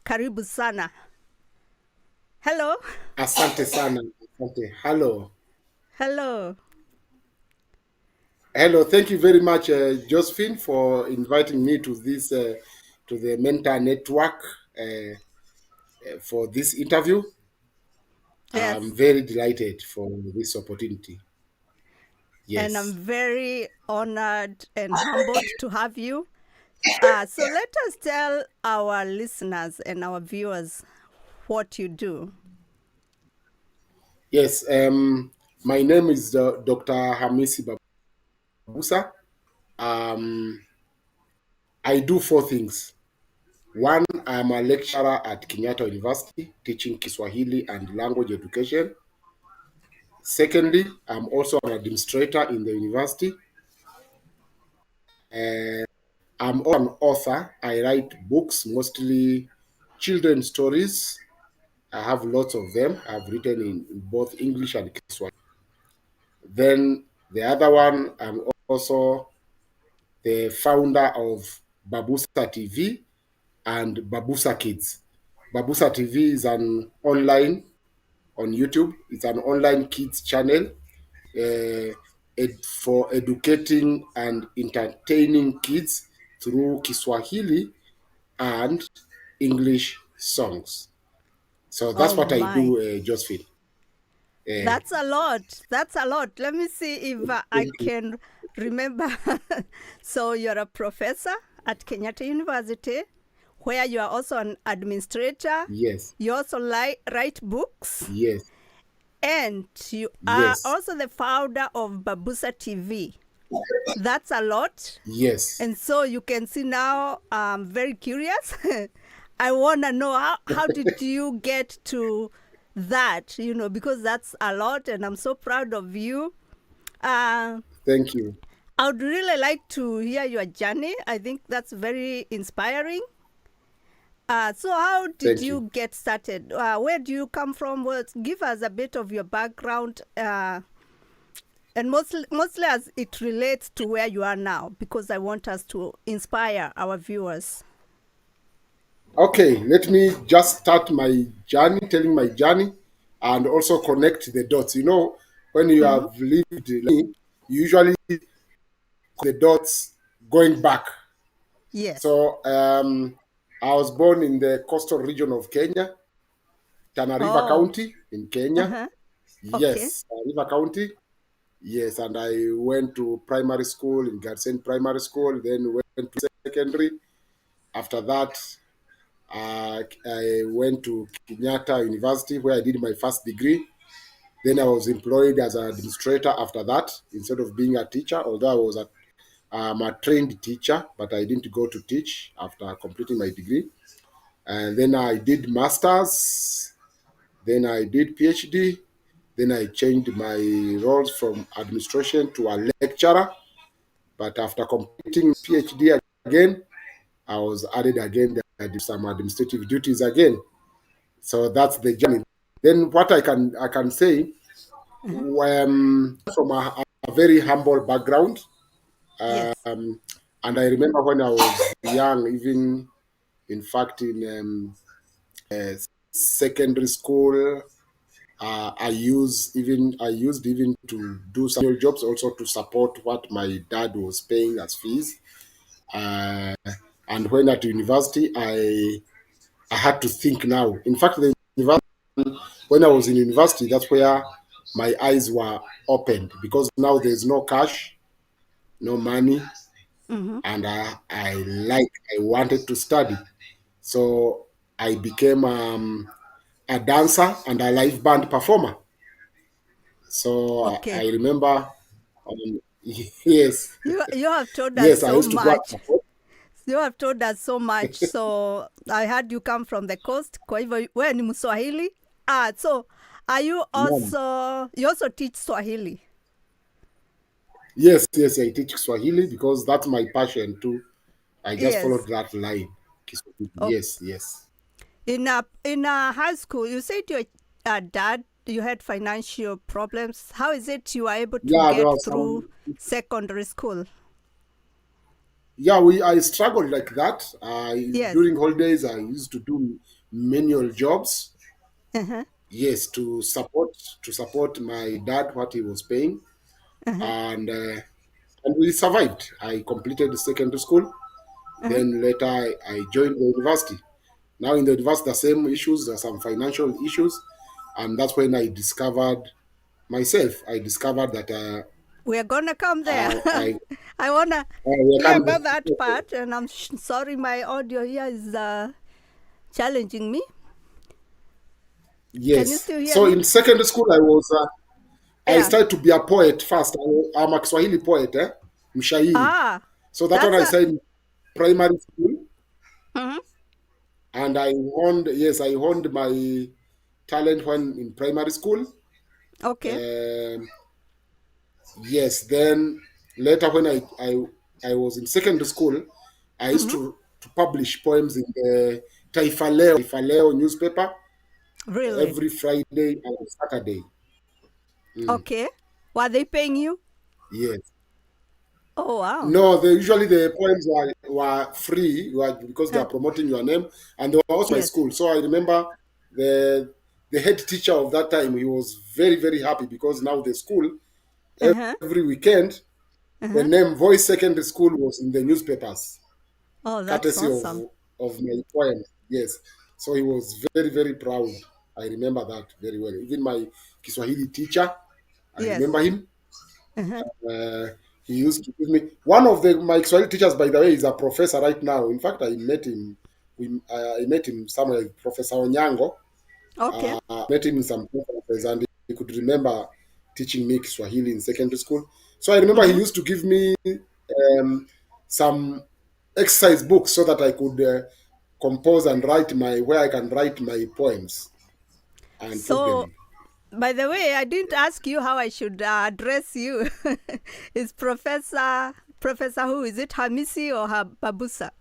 Karibu sana. Hello. Asante sana. Asante. Hello. Hello. Hello. Thank you very much, Josephine, for inviting me to this to the Mentor Network for this interview. I'm Yes. very delighted for this opportunity. And I'm Yes. very honored and humbled to have you. So let us tell our listeners and our viewers what you do. Yes. My name is Dr. Hamisi Babusa. Um, I do four things. One, I'm a lecturer at Kenyatta University teaching Kiswahili and language education. Secondly, I'm also an administrator in the university. Uh, I'm also an author. I write books, mostly children's stories. I have lots of them. I've written in both English and Kiswahili. Then the other one, I'm also the founder of Babusa TV and Babusa Kids. Babusa TV is an online on YouTube. It's an online kids channel for educating and entertaining kids through Kiswahili and English songs. So that's Oh what I my. do, Josephine. Uh, That's a lot. That's a lot. Let me see if I can remember. So you're a professor at Kenyatta University, where you are also an administrator. yes, You also write books, yes, and you are yes, also the founder of Babusa TV. That's a lot. yes. And so you can see now, I'm very curious. I want to know how did you get to that, because that's a lot, and I'm so proud of you. Uh, Thank you. I would really like to hear your journey. I think that's very inspiring. So how did Thank you. you get started? Where do you come from? Give us a bit of your background, and mostly as it relates to where you are now, because I want us to inspire our viewers. Okay, let me just start my journey, telling my journey, and also connect the dots. When you Mm-hmm. have lived, you usually the dots going back. Yes. So I was born in the coastal region of Kenya, Tana River Oh. County in Kenya. Uh-huh. Okay. Yes, Tana River County. Yes, and I went to primary school in Garsen Primary School, then went to secondary. After that, I went to Kenyatta University where I did my first degree. Then I was employed as an administrator after that instead of being a teacher, although I'm a trained teacher, but I didn't go to teach after completing my degree. And then I did masters, then I did PhD, then I changed my roles from administration to a lecturer. But after completing PhD again, I was added again. I did some administrative duties again. So that's the journey. Then what I can say, Uh-huh. from a very humble background, Yes. and I remember when I was young, even in fact in secondary school, I used even to do some jobs also to support what my dad was paying as fees. Uh, and when at university, I had to think now. In fact, the university, when I was in university, that's where my eyes were opened because now there's no cash, no money, Mm-hmm. and I wanted to study. So I became a dancer and a live band performer. So I Okay. remember, yes, You have told us yes, I so used to go much. and perform. You have told us so much. So I heard you come from the coast. Kwa hivyo wewe ni Mswahili. So are you also teach Swahili? Yes, yes, I teach Swahili because that's my passion too. I just followed Yes. that line. Kiswahili. Okay. Yes, yes. In high school, you said your dad, you had financial problems. How is it you were able to Yeah, there get was through some. secondary school? Yeah, I struggled like that. Yes. During holidays, I used to do manual jobs. Uh-huh. Yes, to support my dad what he was paying, Uh-huh. and we survived. I completed the secondary school. Uh-huh. Then later I joined the university. Now in the university, the same issues. There are some financial issues, and that's when I discovered myself. I discovered that We are gonna come there. I wanna we hear can. about that part, and I'm sorry my audio here is challenging me. Can you Yes. still hear So me? in secondary school, I Yeah. started to be a poet first. I'm a Kiswahili poet, mshairi. Ah, So that one that's I a. started in primary school, Mhm. and I honed my talent when in primary school. Okay. Um, yes, then later when I was in secondary school, I used Hmm. to publish poems in the Taifa Leo newspaper Really? every Friday and Saturday. Mm, Okay. Were they paying you? yes. Oh wow. No, usually the poems were free because they Huh. are promoting your name, and they were also my Yes. school. So I remember the the head teacher of that time. He was very very happy because now the school Uh-huh. every weekend the Uh-huh. name Voice Secondary School was in the newspapers, Oh, that's courtesy awesome. of my poems. Yes, so he was very very proud. I remember that very well. Even my Kiswahili teacher, I Yes. remember him. Uh-huh. Uh, he used to give me one of the my Swahili teachers. By the way, is a professor right now. In fact, I met him. I met him somewhere. Professor Onyango. Okay. Met him in some conferences, and he could remember teaching me Swahili in secondary school. So I remember he Mm-hmm. used to give me some exercise books so that I could compose and write my where I can write my poems and put So, them. by the way, I didn't ask you how I should address you. Is Professor who? Is it Hamisi or Babusa?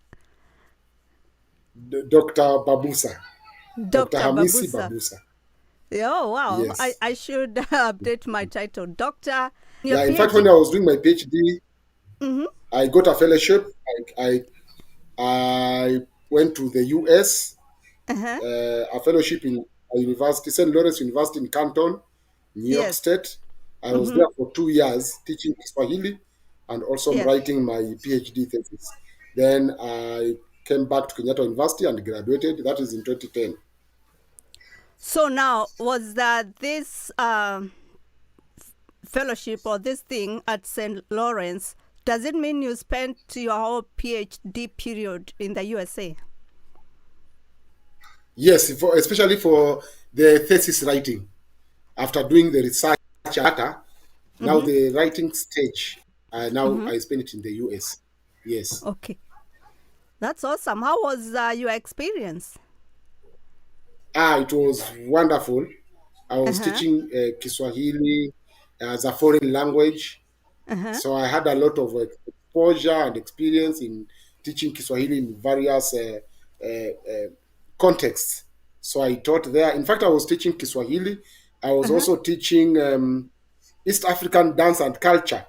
Dr. Babusa, Dr. Dr. Hamisi Babusa. Babusa. Yeah, oh, wow. I, Yes. I should update my title. Doctor, your Yeah, in fact, when PhD. I was doing my PhD, Mm-hmm. I got a fellowship. I went to the US, Uh-huh. a fellowship in a university, St. Lawrence University in Canton, New York Yes. State. I was Mm-hmm. there for 2 years teaching Swahili and also Yes. writing my PhD thesis. Then I came back to Kenyatta University and graduated. That is in 2010. So now, was that this fellowship or this thing at St. Lawrence, does it mean you spent your whole PhD period in the USA? Yes, especially for the thesis writing. After doing the research data, now Mm-hmm. the writing stage, now Mm-hmm. I spend it in the US. Yes. Okay. That's awesome. How was your experience? It was wonderful. I was Uh-huh. teaching Kiswahili as a foreign language. Uh-huh. So I had a lot of exposure and experience in teaching Kiswahili in various contexts. So I taught there. In fact, I was teaching Kiswahili. I was Uh-huh. also teaching East African dance and culture.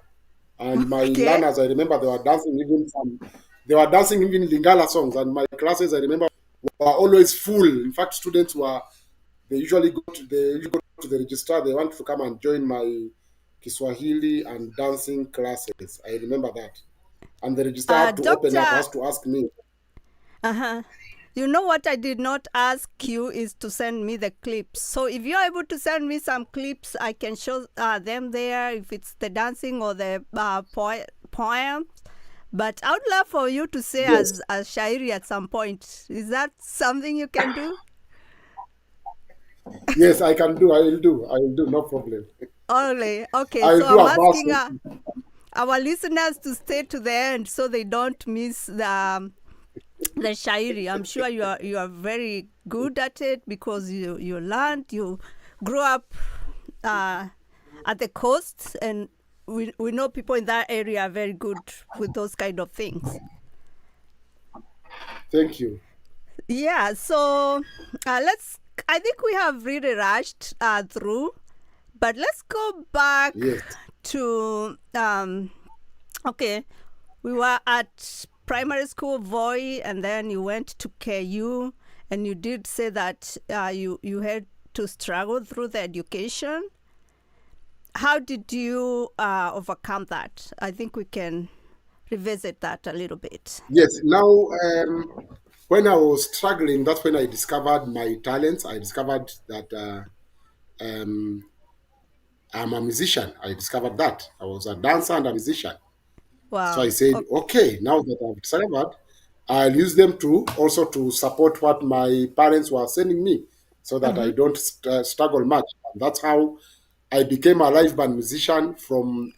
And my Okay. learners, I remember they were dancing even Lingala songs. And my classes, I remember, were always full. In fact, students were they usually go to the registrar. They want to come and join my Kiswahili and dancing classes. I remember that. And the registrar had to open up, Doctor, has to ask me. uh-huh. You know what I did not ask you is to send me the clips. So if you're able to send me some clips, I can show them there if it's the dancing or the poem. But I would love for you to say Yes, as Shairi at some point. Is that something you can do? yes, I can do. I will do. No problem. Only. Okay, I will so do I'm a asking verse. our listeners to stay to the end so they don't miss the shairi. I'm sure you are very good at it because you learned, you grew up uh, at the coast, and we know people in that area are very good with those kind of things. Thank you. Yeah, so let's. I think we have really rushed through, but let's go back Yes. to okay. We were at primary school boy, and then you went to KU, and you did say that you had to struggle through the education. How did you overcome that? I think we can revisit that a little bit. Yes. Now, when I was struggling, that's when I discovered my talents. I discovered that um, I'm a musician. I discovered that I was a dancer and a musician. So I Wow. said, Okay. okay, now that I've discovered, I'll use them to also to support what my parents were sending me, so that Mm-hmm. I don't struggle much. And that's how I became a live band musician from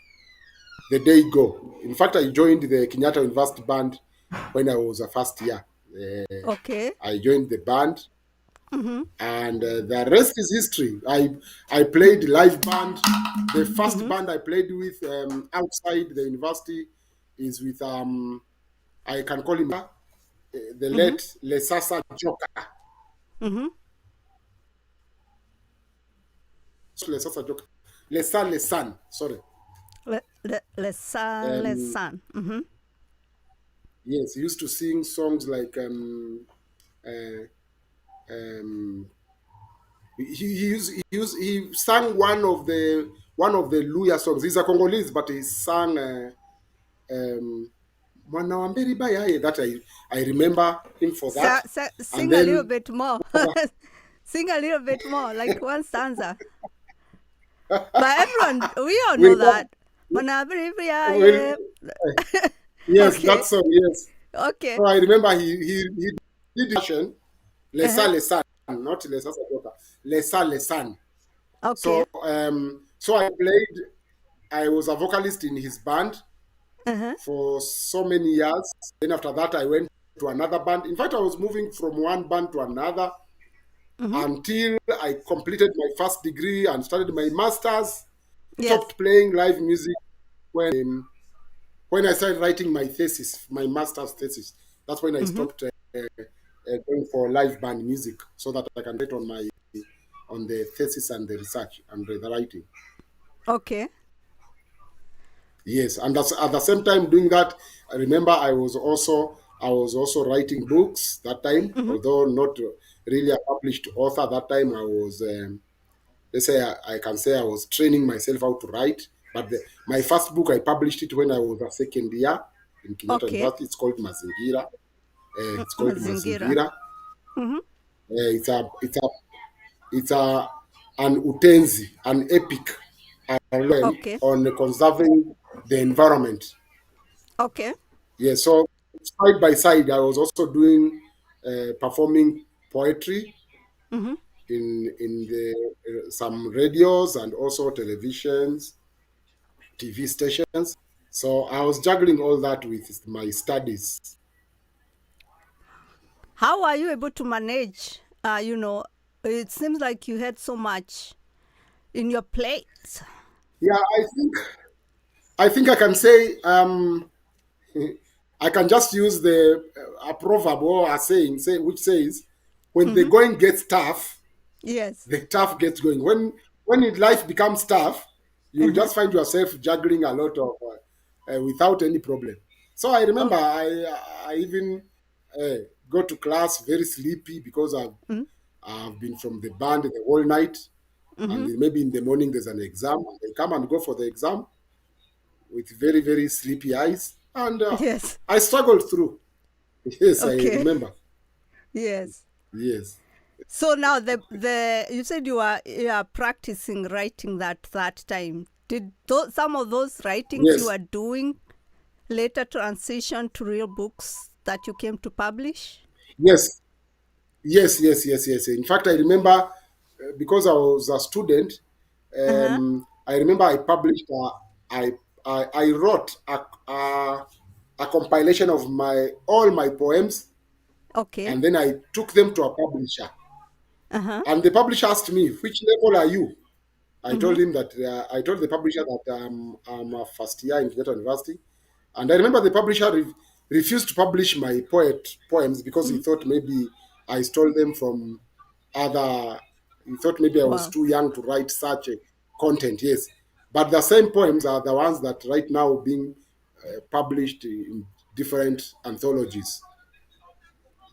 the day go. In fact, I joined the Kenyatta University band when I was a first year. Okay. I joined the band, Mm-hmm. and the rest is history. I played live band. The first Mm-hmm. band I played with outside the university is with I can call him the Mm-hmm. late Lesasa Joka. Mm-hmm. Lesasa Joka. Lesan. Sorry. Um, Lesan. Mm-hmm. yes, he used to sing songs like uh, um, he sang one of the Luya songs. He's a Congolese, but he sang um, Mwana wa Mberi Bayaye. That I remember him for that. And Sing a little then bit more. Sing a little bit more, like one stanza. But everyone, we all know we got that. well, Manabriya. yes, that Okay. song, yes. Okay. So I remember he did version Uh-huh. Lesa Lesan, not Lesa Sajoka, Lesa Lesan. Okay. So I was a vocalist in his band Uh-huh. for so many years. Then after that, I went to another band. In fact, I was moving from one band to another Mm-hmm. until I completed my first degree and started my master's. Yes. Stopped playing live music when I started writing my thesis, my master's thesis. That's when I Mm-hmm. stopped going for live band music, so that I can get on the thesis and the research and the writing. Okay. Yes, and that's at the same time doing that. I remember I was also writing books that time, Mm-hmm. although not really a published author. That time I was, let's say, I can say I was training myself how to write. But my first book I published it when I was a second year in Kenyatta Okay. University. It's called Mazingira. It's called Mazingira. Mazingira. Mm-hmm. It's a an utenzi, an epic, a poem Okay. on conserving the environment. Okay. Yeah, so side by side, I was also doing performing poetry Mm-hmm. in the some radios and also televisions, TV stations. So I was juggling all that with my studies. How are you able to manage? It seems like you had so much in your plate. Yeah, I think I can say I can just use the a proverb or a saying which says, when the Mm-hmm. going gets tough, Yes. the tough gets going. When life becomes tough, you Uh-huh. just find yourself juggling a lot of without any problem. So I remember Oh. I even uh, go to class very sleepy because I've been from the band the whole night, and Mm-hmm. then maybe in the morning there's an exam. I come and go for the exam with very very sleepy eyes, and Yes. I struggled through. Yes, I Okay. remember. Yes. Yes, So now the you said you are practicing writing that time. Did some of those writings you yes, are doing later transition to real books that you came to publish? yes, yes. In fact, I remember because I was a student. Uh-huh. I remember I published. I wrote a compilation of my all my poems, Okay. and then I took them to a publisher. Uh-huh. And the publisher asked me, "Which level are you?" I Mm-hmm. told him that I told the publisher that I'm a first year in Kenyatta University, and I remember the publisher refused to publish my poems because he Mm-hmm. thought maybe I stole them from other. He thought maybe I was Wow. too young to write such a content. Yes, but the same poems are the ones that right now being published in different anthologies.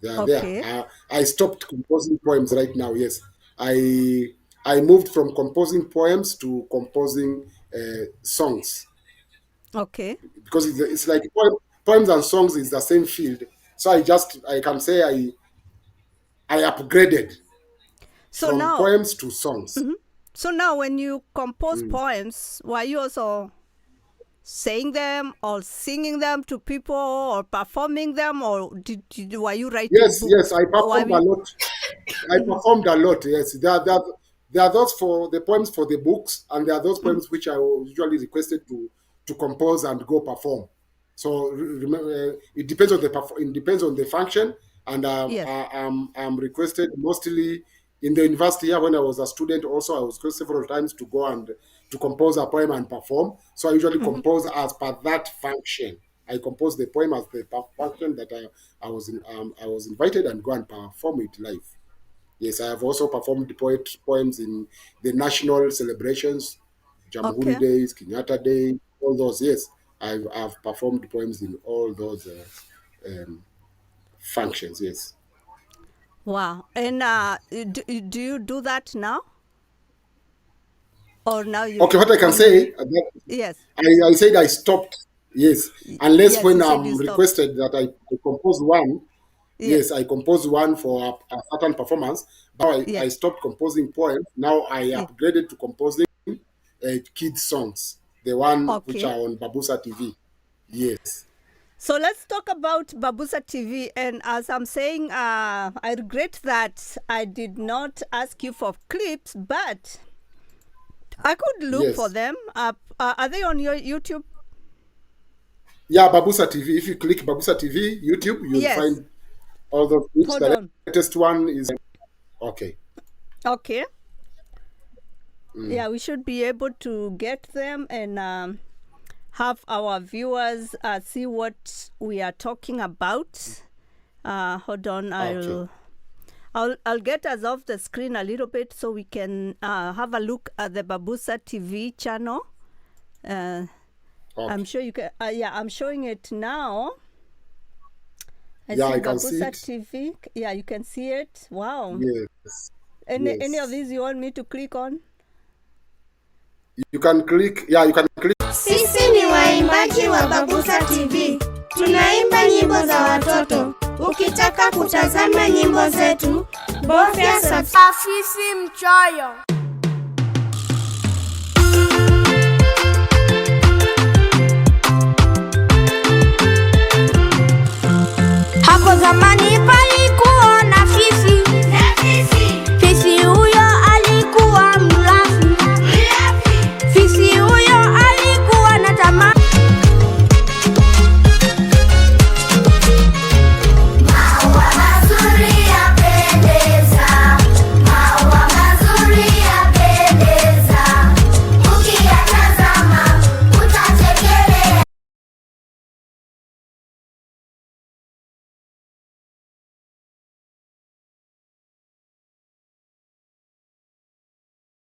They are there. Okay. I stopped composing poems right now. Yes, I I moved from composing poems to composing songs, Okay. because it's like poems and songs is the same field. So I can say I upgraded So from now, poems to songs. so now when you compose Mm. poems, were you also saying them or singing them to people or performing them, or were you writing Yes, yes, books? I Or I performed a mean, lot. I performed a lot. Yes, there are those for the poems for the books, and there are those poems which I was usually requested to compose and go perform. So remember, it depends on it depends on the function, and yes. I'm requested mostly in the university here when I was a student. Also, I was requested several times to go and to compose a poem and perform. So I usually compose as per that function. I compose the poem as the function that I was invited and go and perform it live. Yes, I have also performed the poems in the national celebrations, Jamhuri Okay. Days, Kenyatta Day, all those. Yes, I've performed poems in all those um, functions. Yes. Wow. And do you do that now? Or now Okay, what I you can only, say, that yes. I said I stopped. Yes, unless Yes, when you said you I'm stopped. requested that I compose one. Yes. Yes, I compose one for a certain performance. But I Yes. stopped composing poems. Now I Yes. upgraded to composing kids songs, the one which Okay. are on Babusa TV. Yes, So let's talk about Babusa TV. And as I'm saying, I regret that I did not ask you for clips, but I could look for yes. them. Are they on your YouTube? Yeah, Babusa TV. If you click Babusa TV, YouTube, you'll Yes. find all those clips. Hold The on. latest one is okay. Okay. Mm, Yeah, we should be able to get them and have our viewers see what we are talking about. Hold on, okay. I'll get us off the screen a little bit so we can have a look at the Babusa TV channel. I'm Okay. sure you can. Yeah, I'm showing it now. I Yeah, see I can see Babusa it. TV. Yeah, you can see it. Wow. Yes, Any of yes. these you want me to click on? You can click. Yeah, you can click. Sisi ni waimbaji wa Babusa TV. Tunaimba nyimbo za watoto. Ukitaka kutazama nyimbo zetu, bofya subscribe. Afisi mchoyo. Hapo zamani palikuwa na fisi. Fisi huyo alikuwa mlafi. Fisi huyo alikuwa na tamaa. Maua mazuri yapendeza. Maua mazuri yapendeza. Ukiyatazama utachekelea.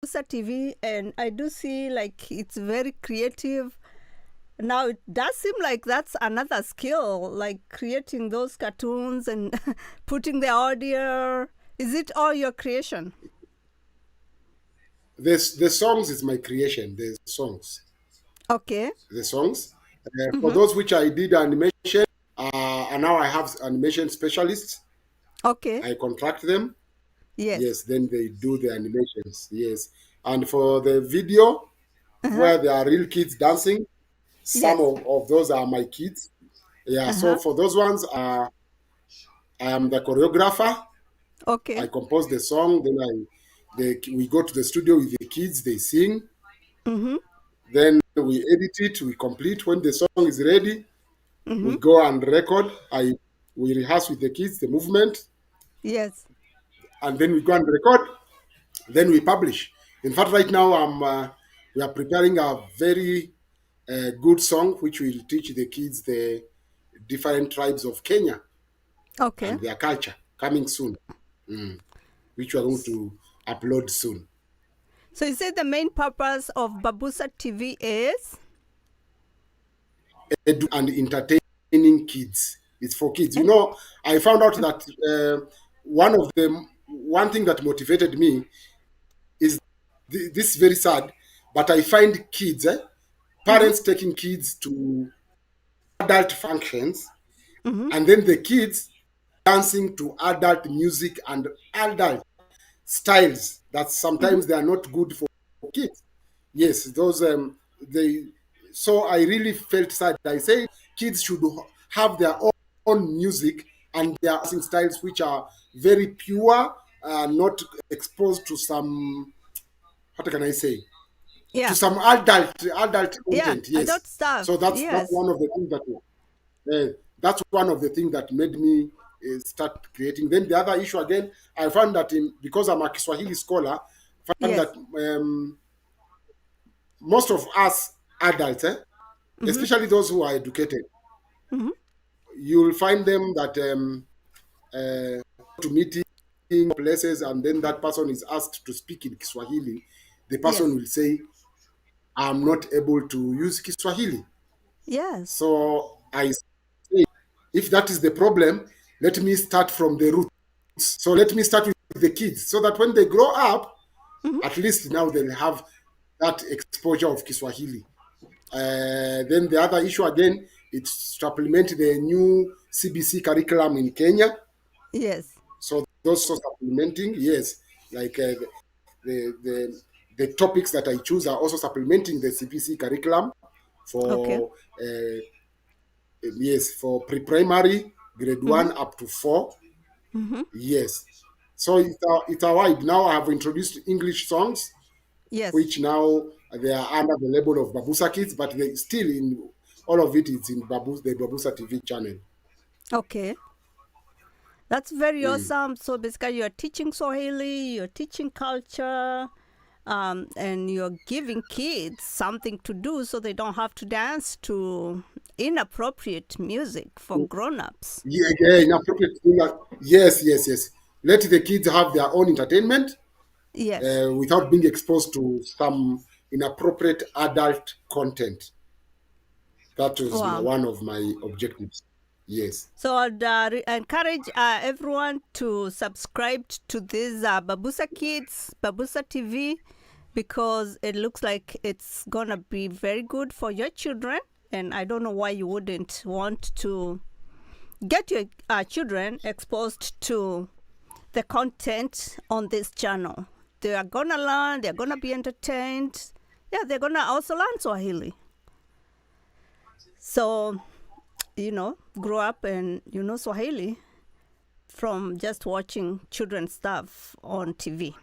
Babusa TV, and I do see like it's very creative. Now it does seem like that's another skill, like creating those cartoons and putting the audio. Is it all your creation? The songs is my creation. The songs. Okay. The songs. For those which I did animation, and now I have animation specialists. Okay. I contract them. Yes. Yes, then they do the animations. Yes, and for the video Uh-huh. where there are real kids dancing, some Yes. of those are my kids. Yeah, so Uh-huh. for those ones, I am the choreographer. I Okay. compose the song. Then we go to the studio with the kids. They sing. Mm-hmm. Then we edit it. We complete when the song is ready. Mm-hmm. We go and record. We rehearse with the kids the movement, Yes. and then we go and record. Then we publish. In fact, right now we are preparing a very good song which will teach the kids the different tribes of Kenya Okay. and their culture coming soon, which we are going to upload soon. So you say the main purpose of Babusa TV is? Edu and entertain entertaining kids. It's for kids. You know, I found out that one thing that motivated me is this is very sad, but I find kids, Mm-hmm. parents taking kids to adult functions, Mm-hmm. and then the kids dancing to adult music and adult styles that Mm-hmm. sometimes they are not good for kids. Yes, those they. So I really felt sad. I say kids should have their own music and their dancing styles, which are very pure, not exposed to some. What can I say? To Yeah. some adult Yeah. content. Yes. Adult So stuff. that's Yes. one of the things that that's one of the things that made me start creating. Then the other issue again, I found that because I'm a Kiswahili scholar, I found Yes. that most of us adults, Mm-hmm. especially those who are educated, Mm-hmm. you'll find them that to meeting places, and then that person is asked to speak in Kiswahili. The person Yes. will say, "I'm not able to use Kiswahili." Yes. So I say, if that is the problem, let me start from the roots. So let me start with the kids so that when they grow up, Mm-hmm. at least now they'll have that exposure of Kiswahili. Then the other issue again, it's supplement the new CBC curriculum in Kenya. Yes. So those are supplementing, yes, like the, the the topics that I choose are also supplementing the CBC curriculum Okay. for yes, for pre-primary, grade Mm-hmm. 1 up to 4. Mm-hmm. Yes. So it's a wide. Now I have introduced English songs, Yes. which now they are under the label of Babusa Kids, but they still in all of it is in the Babusa TV channel. Okay. That's very Mm. awesome. So basically, you're teaching Swahili, you're teaching culture, and you're giving kids something to do so they don't have to dance to inappropriate music for grown-ups. Yeah, yeah, inappropriate thing. Yes, yes, yes. Let the kids have their own entertainment Yes. without being exposed to some inappropriate adult content. That was Wow. one of my objectives. Yes. So I'd encourage everyone to subscribe to this Babusa Kids, Babusa TV, because it looks like it's going to be very good for your children. And I don't know why you wouldn't want to get your children exposed to the content on this channel. They are going to learn, they're going to be entertained. Yeah, they're going to also learn Swahili. So, grow up and Swahili from just watching children's stuff on TV.